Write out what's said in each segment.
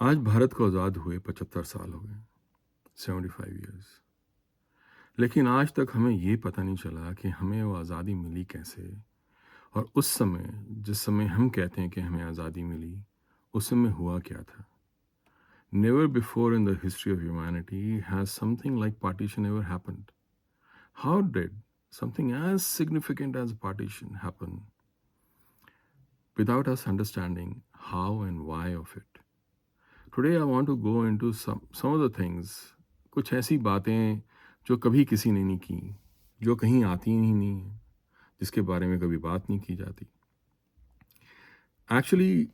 आज भारत को आज़ाद हुए 75 साल हो गए, 75 ईयर्स। लेकिन आज तक हमें ये पता नहीं चला कि हमें वो आज़ादी मिली कैसे, और उस समय जिस समय हम कहते हैं कि हमें आज़ादी मिली, उस समय हुआ क्या था। Never before in the history of humanity has something like partition ever happened. How did something as significant as partition happen without us understanding how and why of it? Today I want to go into some of the things, कुछ ऐसी बातें जो कभी किसी ने नहीं की, जो कहीं आती ही नहीं है, जिसके बारे में कभी बात नहीं की जाती. Actually,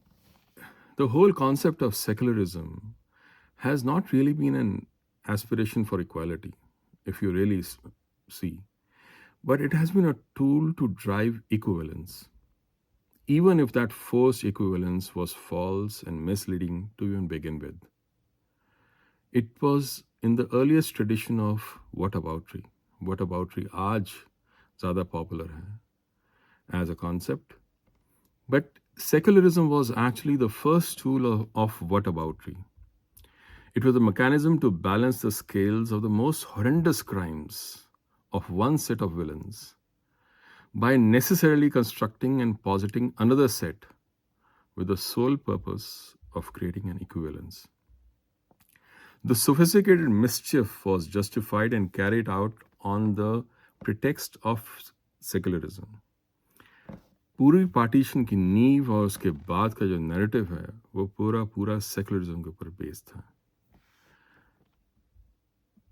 the whole concept of secularism has not really been an aspiration for equality, if you really see, but it has been a tool to drive equivalence, even if that forced equivalence was false and misleading to even begin with. It was in the earliest tradition of whataboutery. Whataboutery आज ज़्यादा popular है as a concept, but secularism was actually the first tool of whataboutery. It was a mechanism to balance the scales of the most horrendous crimes of one set of villains by necessarily constructing and positing another set with the sole purpose of creating an equivalence. The sophisticated mischief was justified and carried out on the pretext of secularism. पूरी partition की नींव और उसके बाद का जो narrative है वो पूरा सेकुलरिज्म के ऊपर बेस्ड था.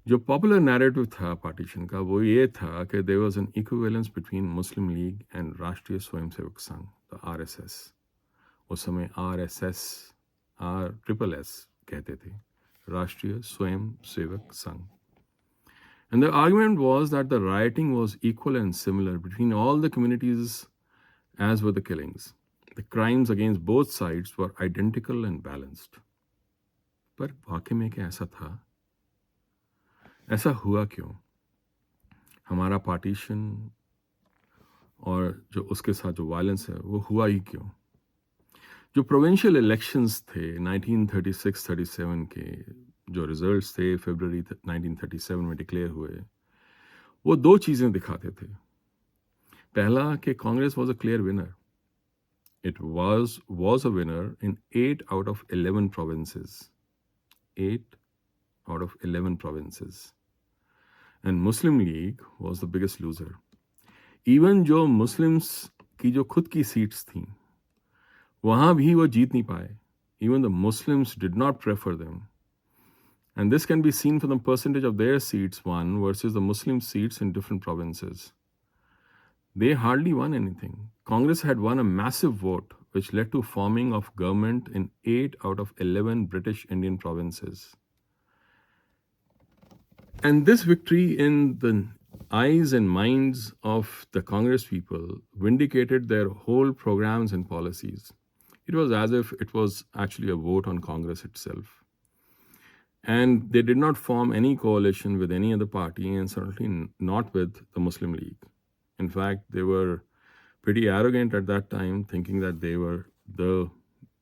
जो पॉपुलर नैरेटिव था पार्टीशन का वो ये था कि there was an equivalence between Muslim league and राष्ट्रीय स्वयंसेवक संघ, द आरएसएस. उस समय आरएसएस ट्रिपल एस कहते थे, राष्ट्रीय Swayamsevak Sangh. And the argument was that the rioting was equal and similar between all the communities as were the killings. The crimes against both sides were identical and balanced. पर वाकई में क्या ऐसा था? ऐसा हुआ क्यों? हमारा पार्टीशन और जो उसके साथ जो वायलेंस है वो हुआ ही क्यों? जो प्रोविंशियल इलेक्शंस थे 1936-37 के, जो रिजल्ट्स थे फरवरी 1937 में डिक्लेयर हुए, वो दो चीज़ें दिखाते थे. पहला कि Congress was a clear winner. It was a winner in 8 out of 11 provinces. 8 out of 11 provinces. And Muslim League was the biggest loser. Even जो मुस्लिम्स की जो खुद की सीट्स थी वहाँ भी वो जीत नहीं पाए. Even the Muslims did not prefer them. And this can be seen from the percentage of their seats won versus the Muslim seats in different provinces. They hardly won anything. Congress had won a massive vote, which led to forming of government in 8 out of 11 British Indian provinces. And this victory in the eyes and minds of the Congress people vindicated their whole programs and policies. It was as if it was actually a vote on Congress itself. And they did not form any coalition with any other party, and certainly not with the Muslim League. In fact, they were pretty arrogant at that time, thinking that they were the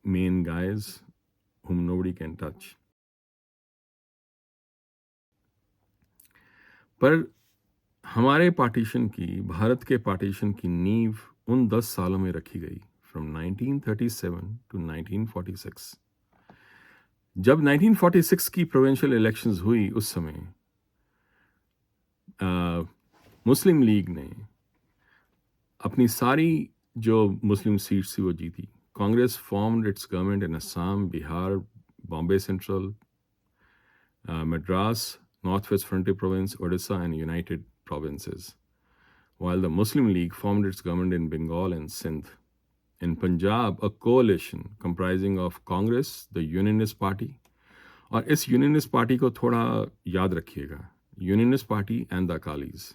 main guys whom nobody can touch. पर हमारे partition की, भारत के partition की नींव उन 10 सालों में रखी गई, from 1937 to 1946. जब 1946 की प्रोविंशियल इलेक्शंस हुई, उस समय मुस्लिम लीग ने अपनी सारी जो मुस्लिम सीट्स थी वो जीती. Congress formed it's government in Assam, Bihar, Bombay central, Madras, Northwest Frontier Province, Odisha, and United Provinces, while the Muslim League formed its government in Bengal and Sindh. In Punjab, a coalition comprising of Congress, the Unionist Party, और इस Unionist Party को थोड़ा याद रखिएगा, Unionist Party and the Akalis.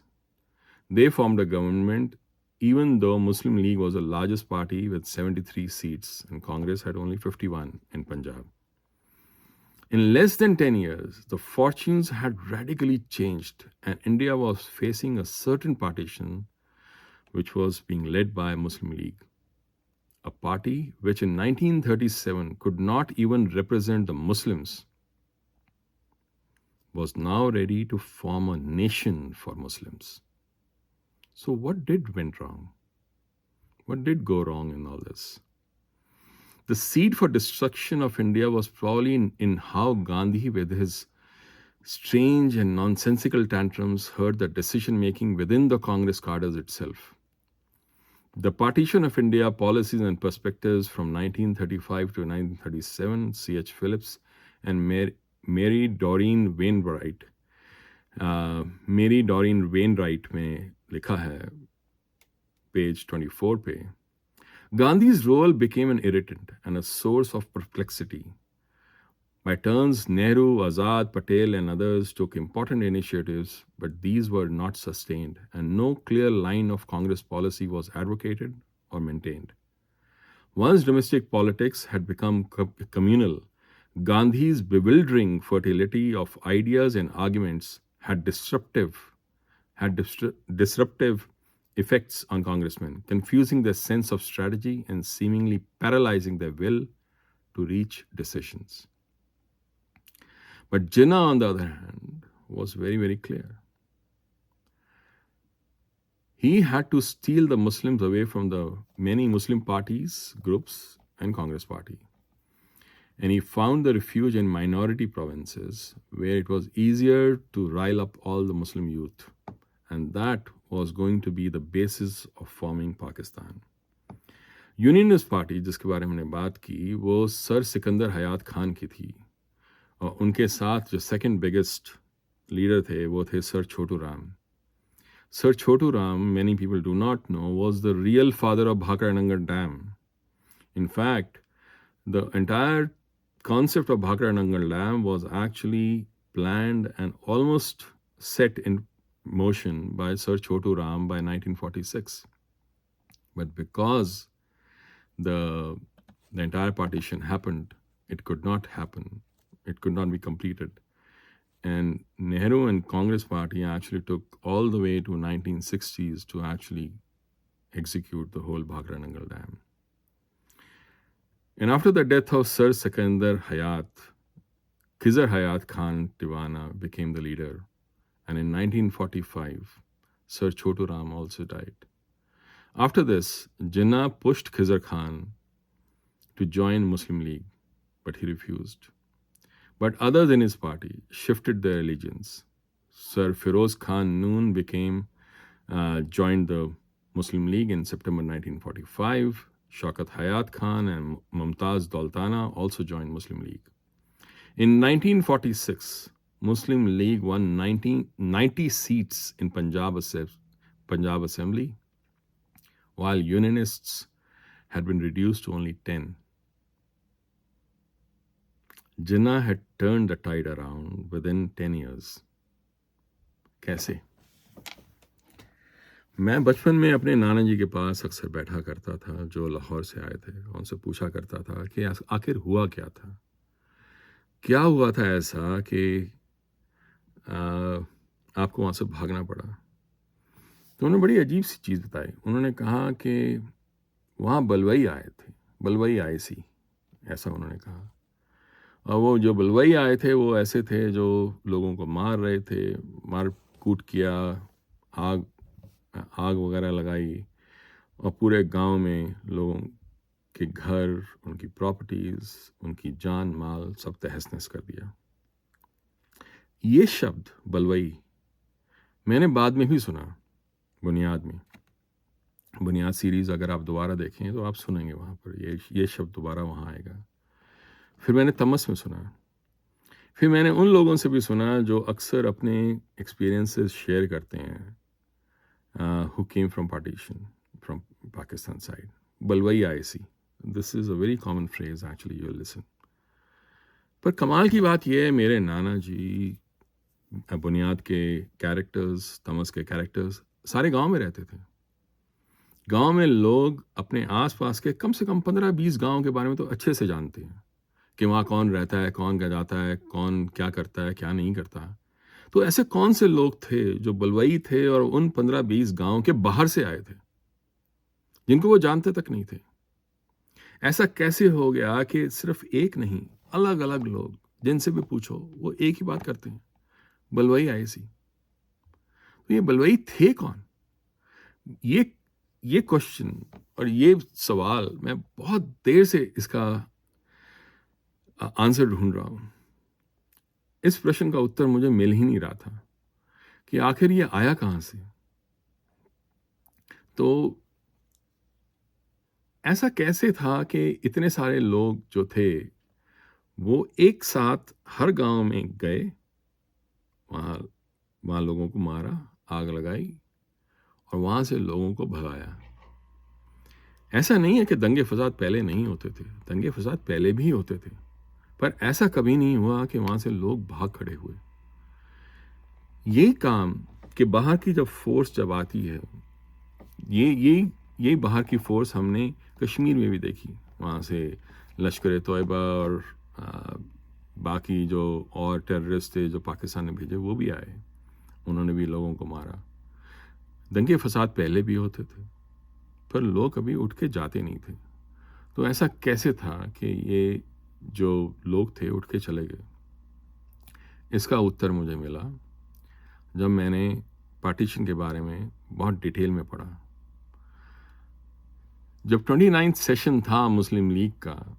They formed a government even though Muslim League was the largest party with 73 seats and Congress had only 51 in Punjab. In less than 10 years, the fortunes had radically changed and India was facing a certain partition which was being led by Muslim League. a party which in 1937 could not even represent the Muslims, was now ready to form a nation for Muslims. So what did went wrong? What did go wrong in all this? The seed for destruction of India was probably in how Gandhi, with his strange and nonsensical tantrums, heard the decision-making within the Congress cadres itself. The Partition of India Policies and Perspectives from 1935 to 1937, C.H. Phillips and Mary Doreen Wainwright, में लिखा है page 24 पे, Gandhi's role became an irritant and a source of perplexity. By turns, Nehru, Azad, Patel and others took important initiatives, but these were not sustained, and no clear line of Congress policy was advocated or maintained. Once domestic politics had become communal, Gandhi's bewildering fertility of ideas and arguments had disruptive effects on congressmen, confusing their sense of strategy and seemingly paralyzing their will to reach decisions. But Jinnah, on the other hand, was very, very clear. He had to steal the Muslims away from the many Muslim parties, groups, and Congress party. And he found the refuge in minority provinces where it was easier to rile up all the Muslim youth. And that was going to be the basis of forming Pakistan. Unionist party जिसके बारे में हमने बात की, वो sir Sikandar हयात खान की थी, और उनके साथ जो सेकंड बिगेस्ट लीडर थे वो थे sir Chhotu Ram. Sir Chotu Ram, many people do not know, was the real father of Bhakra Nangal Dam. In fact, the entire concept of Bhakra Nangal Dam was actually planned and almost set in motion by Sir Chotu Ram by 1946. But because the entire partition happened, it could not happen. It could not be completed. And Nehru and Congress party actually took all the way to 1960s to actually execute the whole Bhakra Nangal Dam. And after the death of Sir Sikandar Hayat, Khizar Hayat Khan Tiwana became the leader. And in 1945, Sir Chotu Ram also died. After this, Jinnah pushed Khizar Khan to join Muslim League, but he refused. But others in his party shifted their allegiance. Sir Firoz Khan Noon joined the Muslim League in September 1945. Shaukat Hayat Khan and Mumtaz Doltana also joined Muslim League. In 1946, Muslim League won 90 seats in Punjab Assembly, while Unionists had been reduced to only 10. Jinnah had turned the tide around within 10 years. कैसे? मैं बचपन में अपने नाना जी के पास अक्सर बैठा करता था, जो लाहौर से आए थे. उनसे पूछा करता था कि आखिर हुआ क्या था? क्या हुआ था ऐसा कि आपको वहाँ से भागना पड़ा? तो उन्होंने बड़ी अजीब सी चीज़ बताई. उन्होंने कहा कि वहाँ बलवई आए थे, बलवई आए सी, ऐसा उन्होंने कहा. और वो जो बलवई आए थे वो ऐसे थे जो लोगों को मार रहे थे, मार कूट किया, आग वगैरह लगाई, और पूरे गांव में लोगों के घर, उनकी प्रॉपर्टीज़, उनकी जान माल सब तहस नहस कर दिया. ये शब्द बलवई मैंने बाद में भी सुना. बुनियाद में, बुनियाद सीरीज़ अगर आप दोबारा देखें तो आप सुनेंगे वहाँ पर ये शब्द दोबारा वहाँ आएगा. फिर मैंने तमस में सुना. फिर मैंने उन लोगों से भी सुना जो अक्सर अपने एक्सपीरियंसेस शेयर करते हैं, who came from partition, from Pakistan side. बलवई आए सी. This is a very common phrase actually, you will listen. पर कमाल की बात यह है, मेरे नाना जी बुनियाद के कैरेक्टर्स, तमस के कैरेक्टर्स सारे गांव में रहते थे. गांव में लोग अपने आसपास के कम से कम 15-20 गांव के बारे में तो अच्छे से जानते हैं कि वहाँ कौन रहता है, कौन क्या जाता है, कौन क्या करता है, क्या नहीं करता. तो ऐसे कौन से लोग थे जो बलवई थे और उन 15-20 गांव के बाहर से आए थे, जिनको वो जानते तक नहीं थे. ऐसा कैसे हो गया कि सिर्फ एक नहीं, अलग अलग लोग जिनसे भी पूछो वो एक ही बात करते हैं, बलवई आई सी। तो ये बलवई थे कौन? ये क्वेश्चन और ये सवाल मैं बहुत देर से इसका आंसर ढूंढ रहा हूं। इस प्रश्न का उत्तर मुझे मिल ही नहीं रहा था कि आखिर ये आया कहां से। तो ऐसा कैसे था कि इतने सारे लोग जो थे वो एक साथ हर गांव में गए, वहां वहां लोगों को मारा, आग लगाई और वहां से लोगों को भगाया। ऐसा नहीं है कि दंगे फसाद पहले नहीं होते थे, दंगे फसाद पहले भी होते थे, पर ऐसा कभी नहीं हुआ कि वहां से लोग भाग खड़े हुए। ये काम कि बाहर की जब फोर्स जब आती है, ये बाहर की फोर्स हमने कश्मीर में भी देखी। वहाँ से लश्कर तोयबा और बाकी जो और टेररिस्ट थे जो पाकिस्तान ने भेजे वो भी आए, उन्होंने भी लोगों को मारा। दंगे फसाद पहले भी होते थे पर लोग कभी उठ के जाते नहीं थे। तो ऐसा कैसे था कि ये जो लोग थे उठ के चले गए? इसका उत्तर मुझे मिला जब मैंने पार्टीशन के बारे में बहुत डिटेल में पढ़ा। जब 29th सेशन था मुस्लिम लीग का,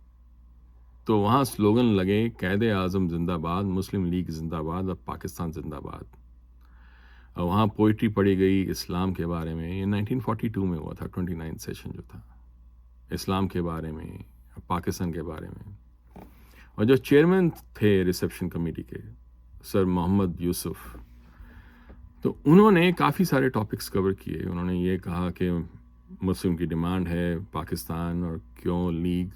तो वहाँ स्लोगन लगे, कैद आज़म जिंदाबाद, मुस्लिम लीग जिंदाबाद और पाकिस्तान जिंदाबाद। और वहाँ पोइट्री पढ़ी गई इस्लाम के बारे में। ये 1942 में हुआ था 29th सेशन जो था, इस्लाम के बारे में, पाकिस्तान के बारे में। और जो चेयरमैन थे रिसेप्शन कमेटी के, सर मोहम्मद यूसुफ, तो उन्होंने काफ़ी सारे टॉपिक्स कवर किए। उन्होंने ये कहा कि मुस्लिम की डिमांड है पाकिस्तान और क्यों लीग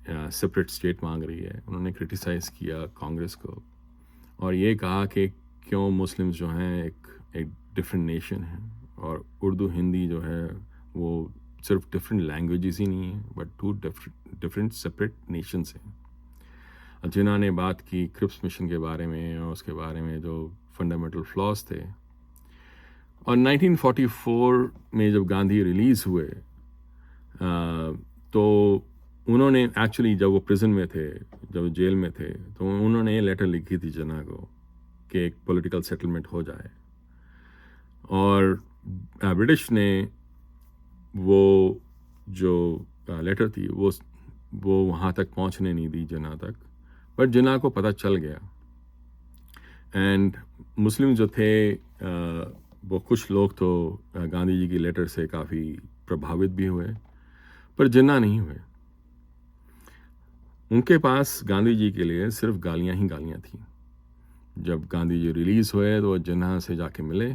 सेपरेट स्टेट मांग रही है। उन्होंने क्रिटिसाइज़ किया कांग्रेस को और ये कहा कि क्यों मुस्लिम्स जो हैं एक डिफरेंट नेशन है और उर्दू हिंदी जो है वो सिर्फ डिफरेंट लैंग्वेजेस ही नहीं है but to different separate Nations हैं। जिन्होंने बात की क्रिप्स मिशन के बारे में और उसके बारे में जो फंडामेंटल फ्लॉज थे। और 1944 में जब गांधी रिलीज़ हुए तो उन्होंने एक्चुअली जब वो प्रिजन में थे, जब जेल में थे, तो उन्होंने लेटर लिखी थी जिन्ना को कि एक पॉलिटिकल सेटलमेंट हो जाए। और ब्रिटिश ने वो जो लेटर थी वो वहाँ तक पहुँचने नहीं दी जिन्ना तक, बट जिन्ना को पता चल गया। एंड मुस्लिम जो थे वो कुछ लोग तो गांधी जी की लेटर से काफ़ी प्रभावित भी हुए, पर जिन्ना नहीं हुए। उनके पास गांधी जी के लिए सिर्फ गालियां ही गालियां थी। जब गांधी जी रिलीज़ हुए तो वो जिन्ना से जाके मिले,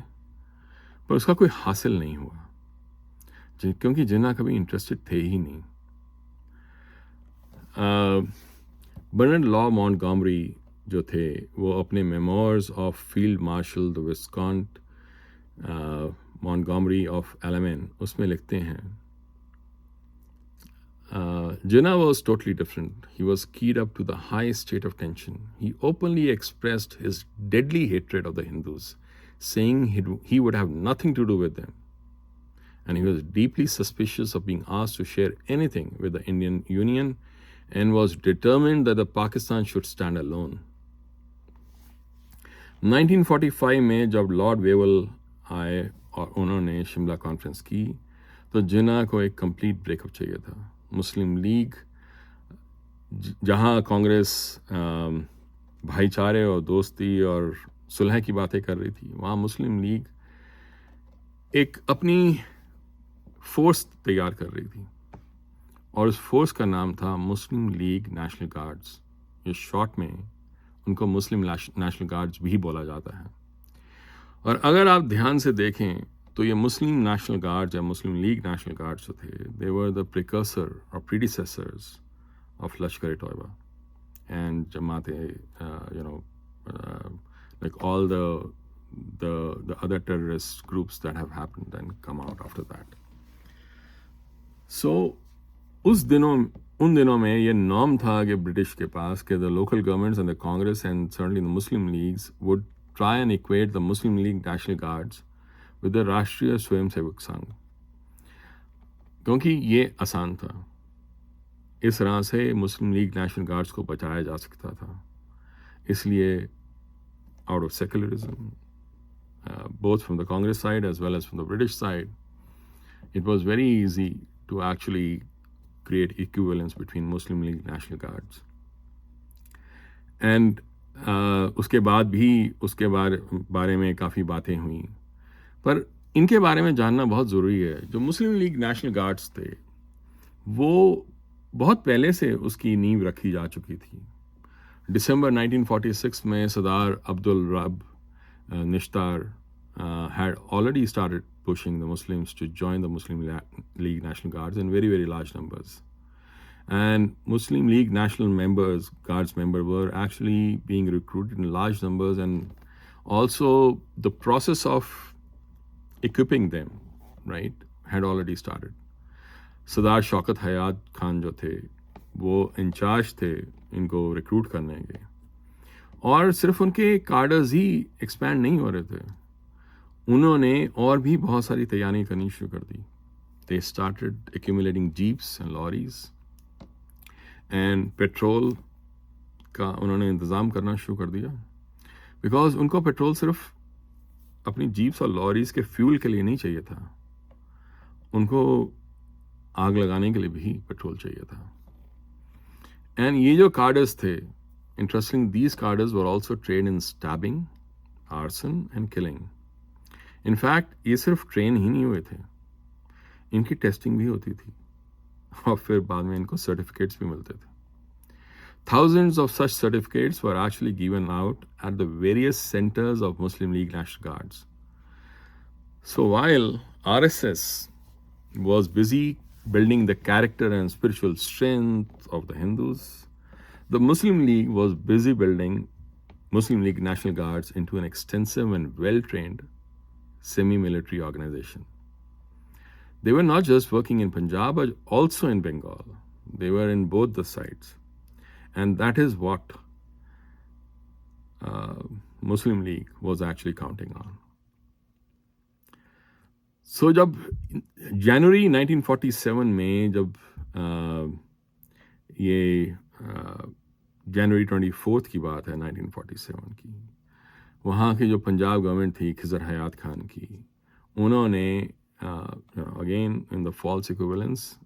पर उसका कोई हासिल नहीं हुआ क्योंकि जिन्ना कभी इंटरेस्टेड थे ही नहीं। बर्नार्ड लॉ मॉन्टगोमरी जो थे वो अपने memoirs of field marshal the viscount Montgomery of Alamein उसमें लिखते हैं, Jinnah was totally different. He was keyed up to the highest state of tension. He openly expressed his deadly hatred of the Hindus, saying he would have nothing to do with them. And he was deeply suspicious of being asked to share anything with the Indian Union and was determined that the Pakistan should stand alone. 1945 में जब Lord Wavell आए और उन्होंने Shimla conference की, तो जिन्ना को एक complete breakup चाहिए था। मुस्लिम लीग, जहां कांग्रेस भाईचारे और दोस्ती और सुलह की बातें कर रही थी, वहां मुस्लिम लीग एक अपनी फोर्स तैयार कर रही थी और उस फोर्स का नाम था मुस्लिम लीग नेशनल गार्ड्स। ये शॉर्ट में उनको मुस्लिम नेशनल गार्ड्स भी बोला जाता है। और अगर आप ध्यान से देखें तो ये मुस्लिम नेशनल गार्ड्स या मुस्लिम लीग नेशनल गार्ड्स जो थे, दे वर द प्रिकर्सर और predecessors of Lashkar Taiba and Jamaat like all the other terrorist groups that have happened and come out after that. So उन दिनों में ये नॉर्म था कि ब्रिटिश के पास कि the local governments and the Congress and certainly the Muslim leagues would try and equate the Muslim league national guards with the राष्ट्रीय स्वयंसेवक संघ, क्योंकि ये आसान था। इस तरह से मुस्लिम लीग नेशनल गार्ड्स को बचाया जा सकता था। इसलिए out of secularism, both from the Congress side as well as from the British side, it was very easy to actually create equivalence between Muslim League National Guards. And उसके बाद भी उसके बारे में काफ़ी बातें हुई, पर इनके बारे में जानना बहुत ज़रूरी है। जो मुस्लिम लीग नेशनल गार्ड्स थे वो बहुत पहले से उसकी नींव रखी जा चुकी थी। दिसंबर 1946 में सरदार अब्दुल रब Nishtar had already started pushing the Muslims to join the Muslim League National Guards in very, very large numbers. And Muslim League National Guards members were actually being recruited in large numbers, and also the process of equipping them, right, had already started. सरदार शौकत हयात खान जो थे वो in charge थे इनको recruit करने के, और सिर्फ उनके कार्डर्स ही एक्सपैंड नहीं हो रहे थे, उन्होंने और भी बहुत सारी तैयारी करनी शुरू कर दी। They started accumulating jeeps and lorries, and petrol का उन्होंने इंतज़ाम करना शुरू कर दिया, बिकॉज उनको पेट्रोल सिर्फ अपनी जीप्स और लॉरीज के फ्यूल के लिए नहीं चाहिए था, उनको आग लगाने के लिए भी पेट्रोल चाहिए था। एंड ये जो कार्डर्स थे, interesting, these cadres were also train in stabbing, arson and killing. In fact ये सिर्फ ट्रेन ही नहीं हुए थे, इनकी टेस्टिंग भी होती थी और फिर बाद में इनको सर्टिफिकेट्स भी मिलते थे। Thousands of such certificates were actually given out at the various centers of Muslim League National Guards. So while RSS was busy building the character and spiritual strength of the Hindus, the Muslim League was busy building Muslim League National Guards into an extensive and well-trained semi-military organization. They were not just working in Punjab, but also in Bengal. They were in both the sides. And that is what Muslim League was actually counting on. So जब जनवरी 1947 में जब ये जनवरी 24 की बात है 1947 की, वहाँ की जो पंजाब गवर्नमेंट थी खिज़र हयात खान की, उन्होंने again in the false equivalence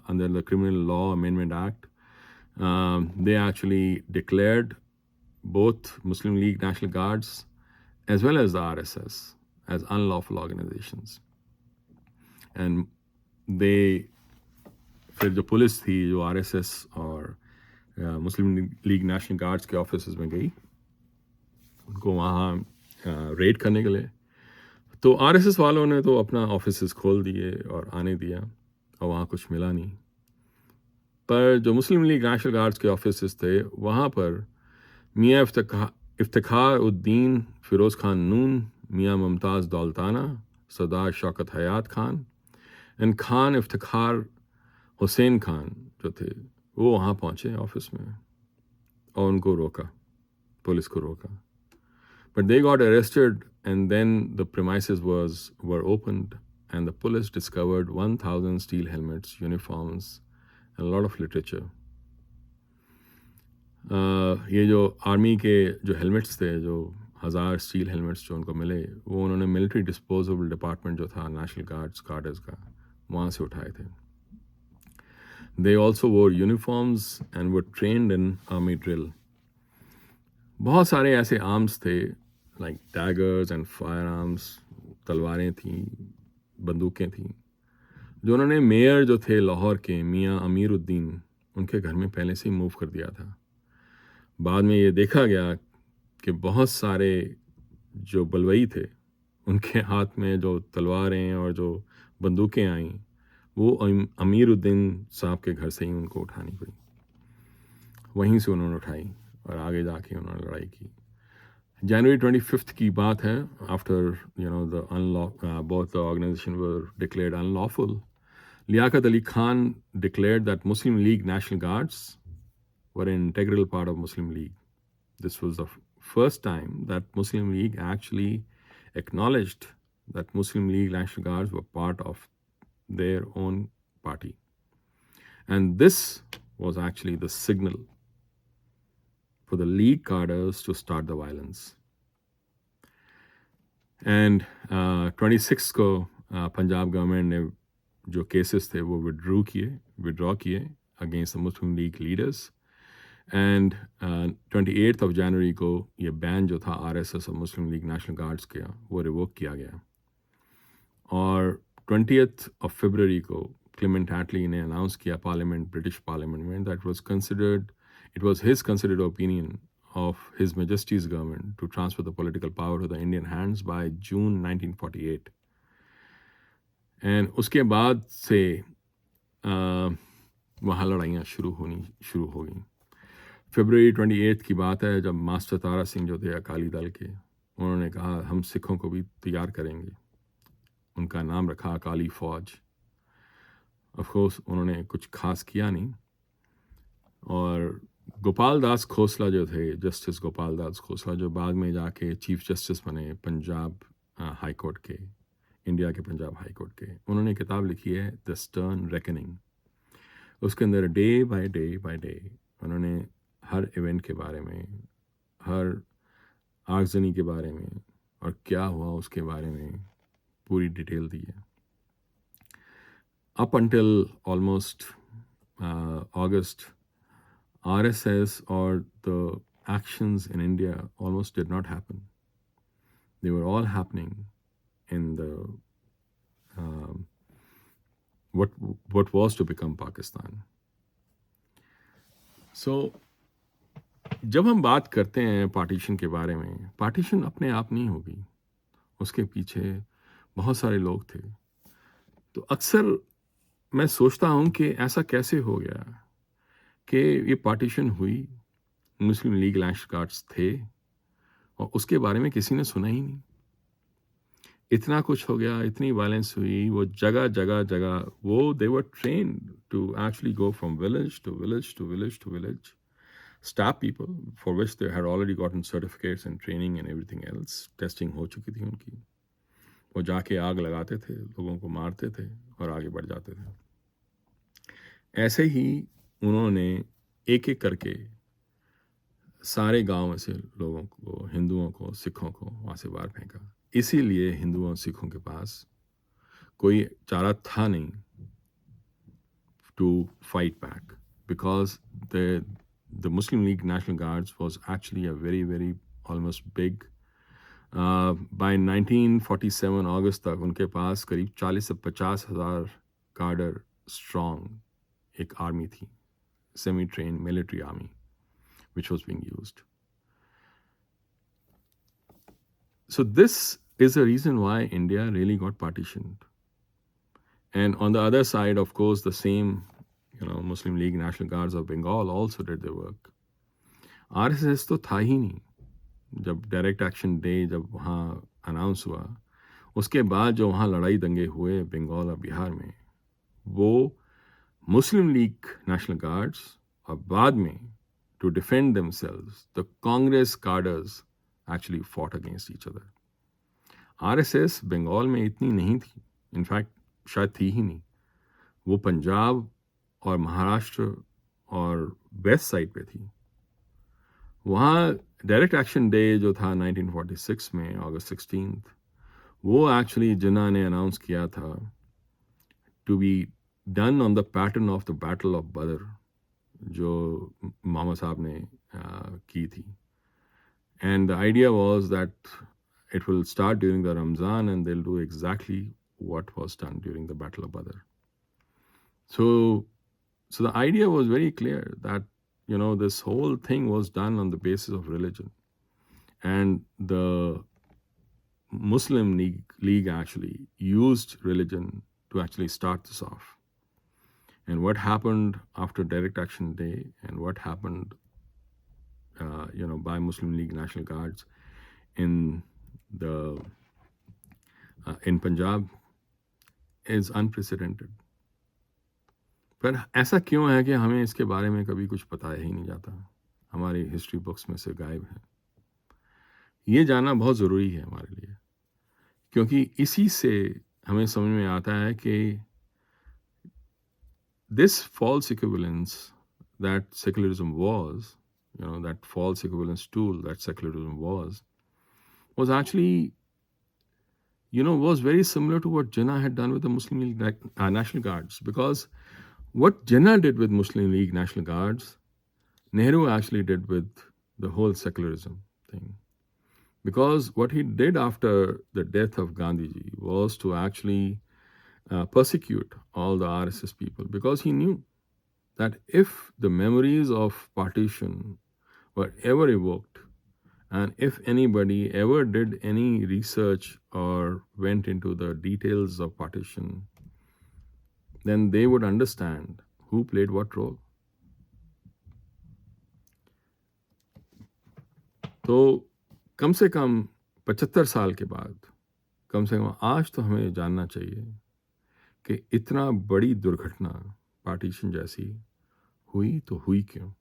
under the Criminal Law Amendment Act, they actually declared both Muslim League National Guards as well as the RSS as unlawful organizations. And they, फिर जो पुलिस थी जो RSS और मुस्लिम league national guards के office में गई उनको वहाँ रेड करने के लिए, तो RSS वालों ने तो अपना ऑफिस खोल दिए और आने दिया और वहाँ कुछ मिला नहीं। पर जो मुस्लिम लीग नेशनल गार्ड्स के ऑफिस थे वहाँ पर मियाँ इफ्तिखार उद्दीन फ़िरोज़ खान नून, मियाँ मुमताज़ दौलताना, सरदार शौकत हयात खान एंड खान इफ्तिखार हुसैन खान जो थे वो वहाँ पहुँचे ऑफिस में और उनको रोका, पुलिस को रोका। But they got arrested, and then the premises were opened, and the police discovered 1,000 steel helmets, uniforms, and a lot of literature. ये जो आर्मी के जो हेलमेट्स थे, जो 1000 स्टील हेलमेट्स जो उनको मिले, वो उन्होंने मिलिट्री डिस्पोजेबल डिपार्टमेंट जो था नेशनल गार्डर्स का, वहाँ से उठाए थे। They also wore uniforms and were trained in army drill. बहुत सारे ऐसे आर्म्स थे, like daggers and firearms, तलवारें थीं, बंदूकें थीं, जो उन्होंने मेयर जो थे लाहौर के मियाँ अमीरुद्दीन, उनके घर में पहले से ही मूव कर दिया था। बाद में ये देखा गया कि बहुत सारे जो बलवई थे उनके हाथ में जो तलवारें और जो बंदूकें आईं वो अमीरुद्दीन साहब के घर से ही उनको उठानी पड़ी, वहीं से उन्होंने उठाई और आगे जाके उन्होंने लड़ाई की। जनवरी 25 की बात है, after the both the organization were declared unlawful, Liaquat Ali Khan declared that Muslim League National Guards were an integral part of Muslim League. This was the first time that Muslim League actually acknowledged that Muslim League National Guards were part of their own party. And this was actually the signal for the League cadres to start the violence. And 26 को Punjab government ने जो cases थे वो withdraw किए against the Muslim league leaders. And 28 of January को ये ban जो था आरएसएस और मुस्लिम लीग नेशनल गार्ड्स का वो रिवोक किया गया. और 20th of February को क्लेमेंट हैटली ने अनाउंस किया पार्लियामेंट, ब्रिटिश पार्लियामेंट में, that it was his considered opinion of His Majesty's government to transfer the political power to the Indian hands by June 1948. And उसके बाद से वहाँ लड़ाइयाँ शुरू हो गई. February 28 की बात है जब मास्टर तारा सिंह जो थे अकाली दल के, उन्होंने कहा हम सिखों को भी तैयार करेंगे. उनका नाम रखा अकाली फौज. ऑफ कोर्स उन्होंने कुछ खास किया नहीं. और गोपाल दास खोसला जो थे, जस्टिस गोपाल दास खोसला, जो बाद में जाके चीफ जस्टिस बने पंजाब हाई कोर्ट के, इंडिया के पंजाब हाई कोर्ट के, उन्होंने किताब लिखी है द स्टर्न रेकनिंग. उसके अंदर डे बाय डे उन्होंने हर इवेंट के बारे में, हर आगजनी के बारे में और क्या हुआ उसके बारे में पूरी डिटेल दी है. Up until almost August, RSS or the actions in India almost did not happen. They were all happening in the what was to become Pakistan. So जब हम बात करते हैं पार्टीशन के बारे में, पार्टीशन अपने आप नहीं होगी, उसके पीछे बहुत सारे लोग थे. तो अक्सर मैं सोचता हूँ कि ऐसा कैसे हो गया कि ये पार्टीशन हुई, मुस्लिम लीग नेशनल गार्ड्स थे और उसके बारे में किसी ने सुना ही नहीं. इतना कुछ हो गया, इतनी वायलेंस हुई, वो जगह वो they were trained to actually go from village to village, stop people for which they had already gotten certificates and training and everything else. Testing हो चुकी थी उनकी. वो जाके आग लगाते थे, लोगों को मारते थे और आगे बढ़ जाते थे. ऐसे ही उन्होंने एक एक करके सारे गांव में से लोगों को, हिंदुओं को, सिखों को वहाँ से बाहर फेंका. इसीलिए हिंदुओं और सिखों के पास कोई चारा था नहीं to fight back, because the Muslim league national guards was actually a very almost big. Bye 1947 अगस्त तक उनके पास करीब 40 से 50 हज़ार कार्डर स्ट्रॉन्ग एक आर्मी थी, semi train military army which was being used. So this is the reason why India really got partitioned. And on the other side, of course, the same, Muslim League National Guards of Bengal also did their work. RSS तो था ही नहीं. जब direct action day जब वहाँ announce हुआ, उसके बाद जो वहाँ लड़ाई दंगे हुए बंगाल और बिहार में, वो मुस्लिम लीग नेशनल गार्ड्स और बाद में to defend themselves, the Congress cadres actually fought against each other. RSS Bengal में इतनी नहीं थी, इनफैक्ट शायद थी ही नहीं. वो पंजाब और महाराष्ट्र और वेस्ट साइड पे थी. वहाँ डायरेक्ट एक्शन डे जो था 1946 में अगस्त 16th, वो एक्चुअली जिन्ना ने अनाउंस किया था to be done on the pattern of the battle of बदर, जो मोहम्मद साहब ने की थी. And the idea was that it will start during the Ramzan and they will do exactly what was done during the battle of बदर. So the idea was very clear that this whole thing was done on the basis of religion, and the Muslim League actually used religion to actually start this off. And what happened after Direct Action Day and what happened, by Muslim League National Guards in Punjab is unprecedented. पर ऐसा क्यों है कि हमें इसके बारे में कभी कुछ बताया ही नहीं जाता, हमारी हिस्ट्री बुक्स में से गायब है. ये जानना बहुत ज़रूरी है हमारे लिए, क्योंकि इसी से हमें समझ में आता है कि this false equivalence that secularism was, that false equivalence tool that secularism was actually, was very similar to what Jinnah had done with the Muslim League National Guards. Because what Jinnah did with Muslim League National Guards, Nehru actually did with the whole secularism thing. Because what he did after the death of Gandhiji was to actually persecute all the RSS people, because he knew that if the memories of partition were ever evoked, and if anybody ever did any research or went into the details of partition, then they would understand who played what role. तो कम से कम 75 साल के बाद, कम से कम आज तो हमें जानना चाहिए कि इतना बड़ी दुर्घटना पार्टीशन जैसी हुई तो हुई क्यों।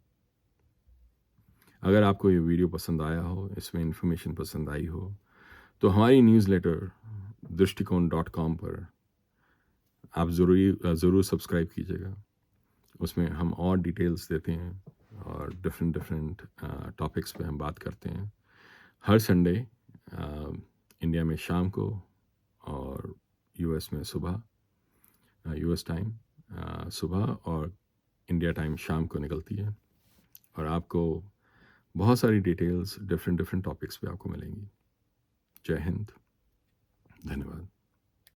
अगर आपको ये वीडियो पसंद आया हो, इसमें इन्फॉर्मेशन पसंद आई हो, तो हमारी न्यूज़लेटर दृष्टिकोण.com पर आप ज़रूर सब्सक्राइब कीजिएगा। उसमें हम और डिटेल्स देते हैं और डिफरेंट टॉपिक्स पे हम बात करते हैं। हर संडे इंडिया में शाम को और यूएस में सुबह, यूएस टाइम सुबह और इंडिया टाइम शाम को निकलती है, और आपको बहुत सारी डिटेल्स डिफरेंट टॉपिक्स पे आपको मिलेंगी। जय हिंद, धन्यवाद।